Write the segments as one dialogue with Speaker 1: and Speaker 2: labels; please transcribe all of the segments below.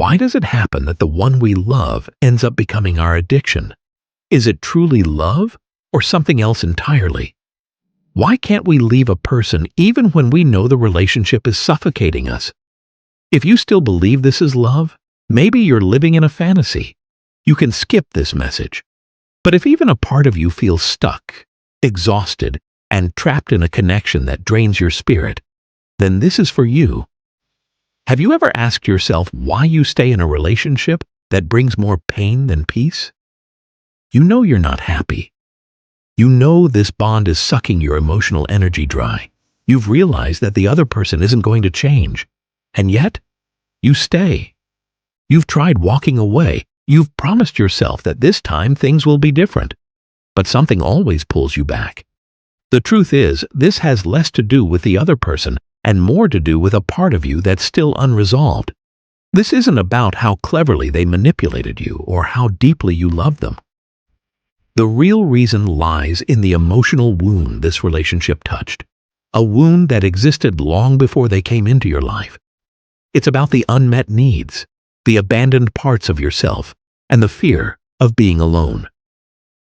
Speaker 1: Why does it happen that the one we love ends up becoming our addiction? Is it truly love or something else entirely? Why can't we leave a person even when we know the relationship is suffocating us? If you still believe this is love, maybe you're living in a fantasy. You can skip this message. But if even a part of you feels stuck, exhausted, and trapped in a connection that drains your spirit, then this is for you. Have you ever asked yourself why you stay in a relationship that brings more pain than peace? You know you're not happy. You know this bond is sucking your emotional energy dry. You've realized that the other person isn't going to change. And yet, you stay. You've tried walking away. You've promised yourself that this time things will be different. But something always pulls you back. The truth is, this has less to do with the other person and more to do with a part of you that's still unresolved. This isn't about how cleverly they manipulated you or how deeply you love them. The real reason lies in the emotional wound this relationship touched, a wound that existed long before they came into your life. It's about the unmet needs, the abandoned parts of yourself, and the fear of being alone.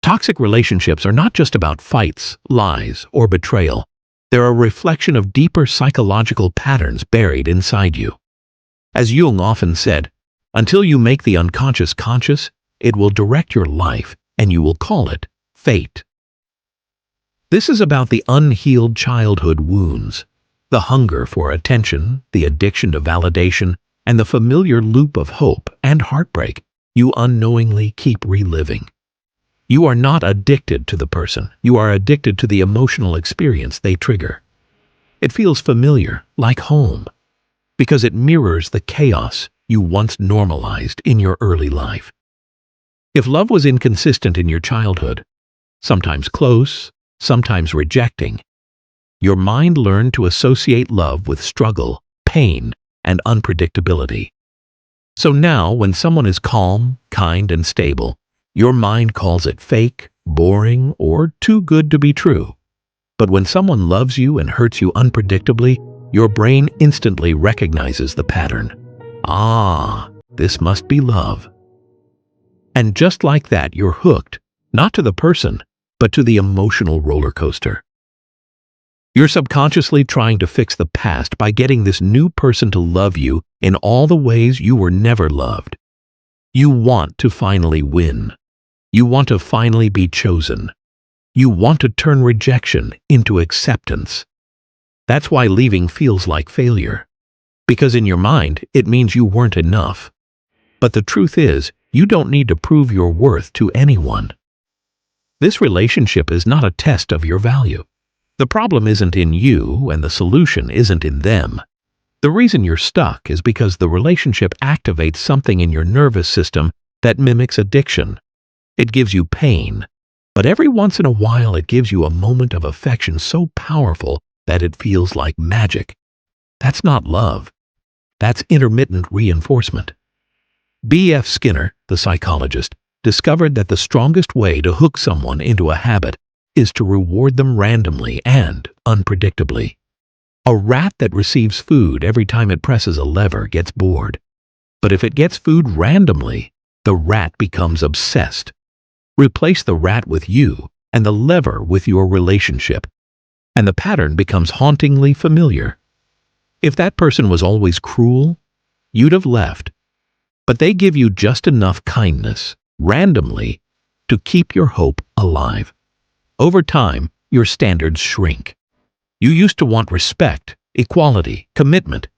Speaker 1: Toxic relationships are not just about fights, lies, or betrayal. They're a reflection of deeper psychological patterns buried inside you. As Jung often said, until you make the unconscious conscious, it will direct your life, and you will call it fate. This is about the unhealed childhood wounds, the hunger for attention, the addiction to validation, and the familiar loop of hope and heartbreak you unknowingly keep reliving. You are not addicted to the person. You are addicted to the emotional experience they trigger. It feels familiar, like home, because it mirrors the chaos you once normalized in your early life. If love was inconsistent in your childhood, sometimes close, sometimes rejecting, your mind learned to associate love with struggle, pain, and unpredictability. So now, when someone is calm, kind, and stable, your mind calls it fake, boring, or too good to be true. But when someone loves you and hurts you unpredictably, your brain instantly recognizes the pattern. Ah, this must be love. And just like that, you're hooked, not to the person, but to the emotional roller coaster. You're subconsciously trying to fix the past by getting this new person to love you in all the ways you were never loved. You want to finally win. You want to finally be chosen. You want to turn rejection into acceptance. That's why leaving feels like failure. Because in your mind, it means you weren't enough. But the truth is, you don't need to prove your worth to anyone. This relationship is not a test of your value. The problem isn't in you, and the solution isn't in them. The reason you're stuck is because the relationship activates something in your nervous system that mimics addiction. It gives you pain, but every once in a while it gives you a moment of affection so powerful that it feels like magic. That's not love. That's intermittent reinforcement. B.F. Skinner, the psychologist, discovered that the strongest way to hook someone into a habit is to reward them randomly and unpredictably. A rat that receives food every time it presses a lever gets bored. But if it gets food randomly, the rat becomes obsessed. Replace the rat with you and the lever with your relationship, and the pattern becomes hauntingly familiar. If that person was always cruel, you'd have left. But they give you just enough kindness, randomly, to keep your hope alive. Over time, your standards shrink. You used to want respect, equality, commitment.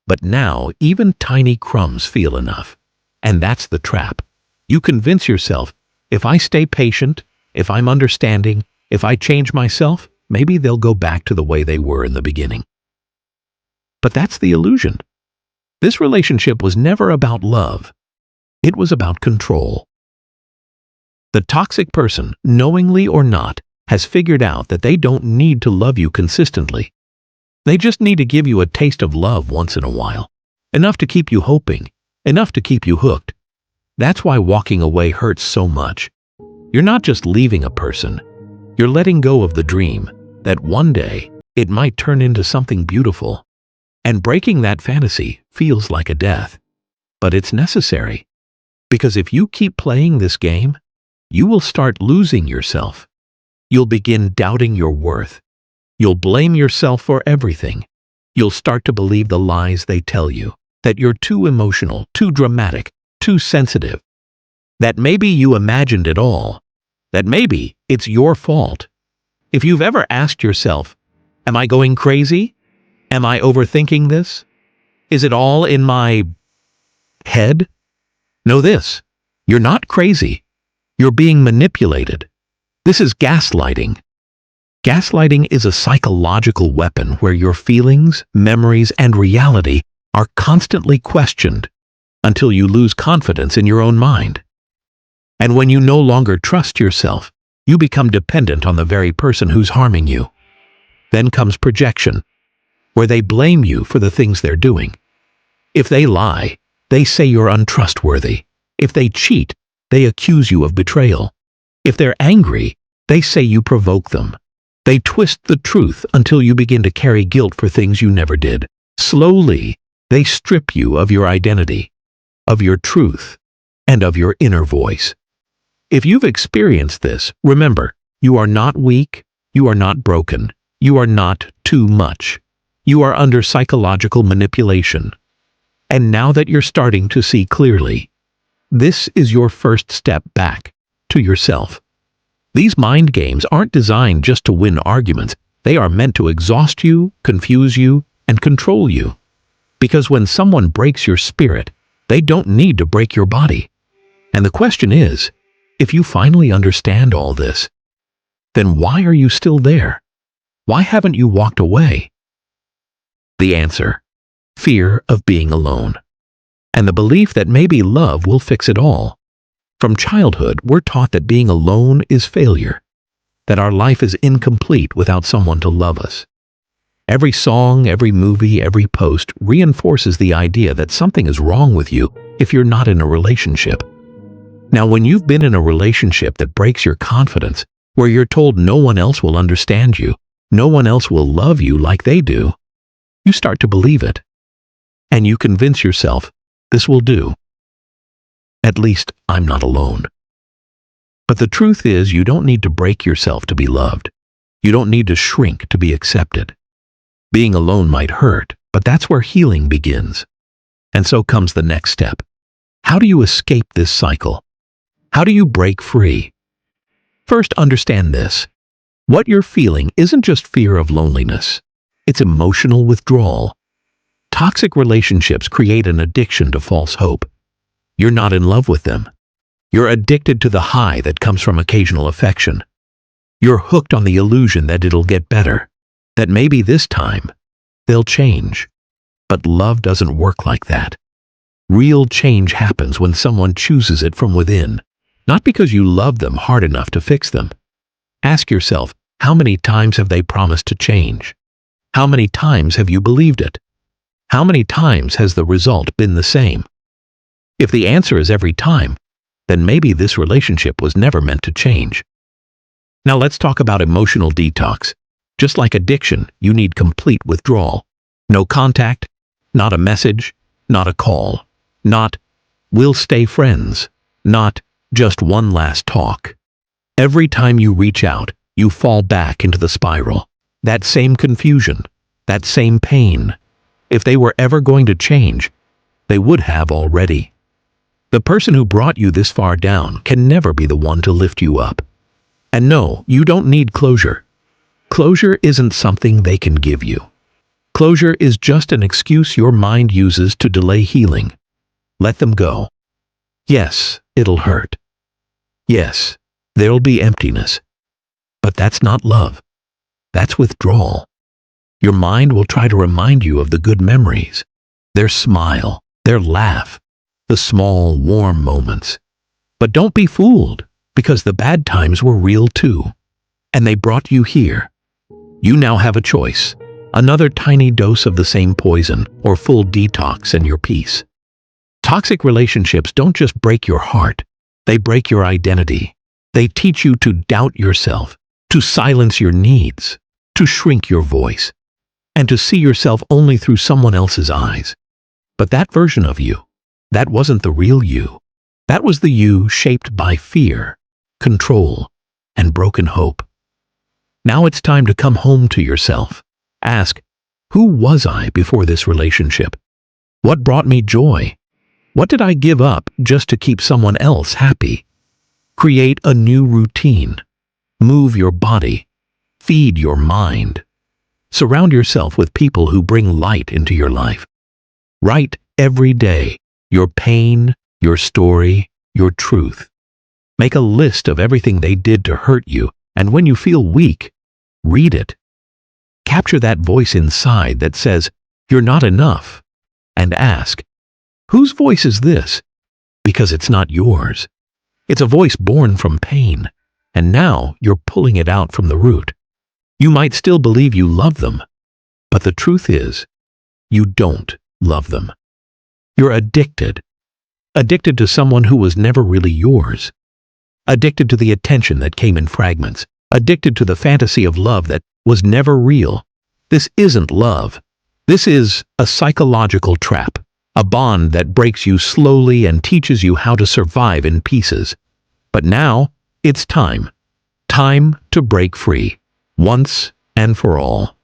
Speaker 1: But now, even tiny crumbs feel enough. And that's the trap. You convince yourself, if I stay patient, if I'm understanding, if I change myself, maybe they'll go back to the way they were in the beginning. But that's the illusion. This relationship was never about love. It was about control. The toxic person, knowingly or not, has figured out that they don't need to love you consistently. They just need to give you a taste of love once in a while. Enough to keep you hoping, enough to keep you hooked. That's why walking away hurts so much. You're not just leaving a person. You're letting go of the dream that one day it might turn into something beautiful. And breaking that fantasy feels like a death. but it's necessary. Because if you keep playing this game, you will start losing yourself. You'll begin doubting your worth. You'll blame yourself for everything. You'll start to believe the lies they tell you, that you're too emotional, too dramatic, too sensitive, that maybe you imagined it all, that maybe it's your fault. If you've ever asked yourself, am I going crazy? Am I overthinking this? Is it all in my head? Know this, you're not crazy. You're being manipulated. This is gaslighting. Gaslighting is a psychological weapon where your feelings, memories, and reality are constantly questioned until you lose confidence in your own mind. And when you no longer trust yourself, you become dependent on the very person who's harming you. Then comes projection, where they blame you for the things they're doing. If they lie, they say you're untrustworthy. If they cheat, they accuse you of betrayal. If they're angry, they say you provoke them. They twist the truth until you begin to carry guilt for things you never did. Slowly, they strip you of your identity, of your truth, and of your inner voice. If you've experienced this, remember, you are not weak, you are not broken, you are not too much. You are under psychological manipulation. And now that you're starting to see clearly, this is your first step back to yourself. These mind games aren't designed just to win arguments. They are meant to exhaust you, confuse you, and control you. Because when someone breaks your spirit, they don't need to break your body. And the question is, if you finally understand all this, then why are you still there? Why haven't you walked away? The answer: fear of being alone. And the belief that maybe love will fix it all. From childhood, we're taught that being alone is failure, that our life is incomplete without someone to love us. Every song, every movie, every post reinforces the idea that something is wrong with you if you're not in a relationship. Now, when you've been in a relationship that breaks your confidence, where you're told no one else will understand you, no one else will love you like they do, you start to believe it. And you convince yourself, this will do. At least I'm not alone. But the truth is, you don't need to break yourself to be loved. You don't need to shrink to be accepted. Being alone might hurt, but that's where healing begins. And so comes the next step. How do you escape this cycle? How do you break free? First, understand this. What you're feeling isn't just fear of loneliness. It's emotional withdrawal. Toxic relationships create an addiction to false hope. You're not in love with them. You're addicted to the high that comes from occasional affection. You're hooked on the illusion that it'll get better, that maybe this time they'll change. But love doesn't work like that. Real change happens when someone chooses it from within, not because you love them hard enough to fix them. Ask yourself, how many times have they promised to change? How many times have you believed it? How many times has the result been the same? If the answer is every time, then maybe this relationship was never meant to change. Now let's talk about emotional detox. Just like addiction, you need complete withdrawal. No contact, not a message, not a call, not we'll stay friends, not just one last talk. Every time you reach out, you fall back into the spiral. That same confusion, that same pain. If they were ever going to change, they would have already. The person who brought you this far down can never be the one to lift you up. And no, you don't need closure. Closure isn't something they can give you. Closure is just an excuse your mind uses to delay healing. Let them go. Yes, it'll hurt. Yes, there'll be emptiness. But that's not love. That's withdrawal. Your mind will try to remind you of the good memories, their smile, their laugh, the small, warm moments. But don't be fooled, because the bad times were real too. And they brought you here. You now have a choice. Another tiny dose of the same poison, or full detox and your peace. Toxic relationships don't just break your heart. They break your identity. They teach you to doubt yourself, to silence your needs, to shrink your voice, and to see yourself only through someone else's eyes. But that version of you, That wasn't the real you. That was the you shaped by fear, control, and broken hope. Now it's time to come home to yourself. Ask, who was I before this relationship? What brought me joy? What did I give up just to keep someone else happy? Create a new routine. Move your body. Feed your mind. Surround yourself with people who bring light into your life. Write every day your pain, your story, your truth. Make a list of everything they did to hurt you, and when you feel weak, read it. Capture that voice inside that says, "You're not enough," and ask, whose voice is this? Because it's not yours. It's a voice born from pain, and now you're pulling it out from the root. You might still believe you love them, but the truth is, you don't love them. You're addicted. Addicted to someone who was never really yours. Addicted to the attention that came in fragments. Addicted to the fantasy of love that was never real. This isn't love. This is a psychological trap. A bond that breaks you slowly and teaches you how to survive in pieces. But now, it's time. Time to break free. Once and for all.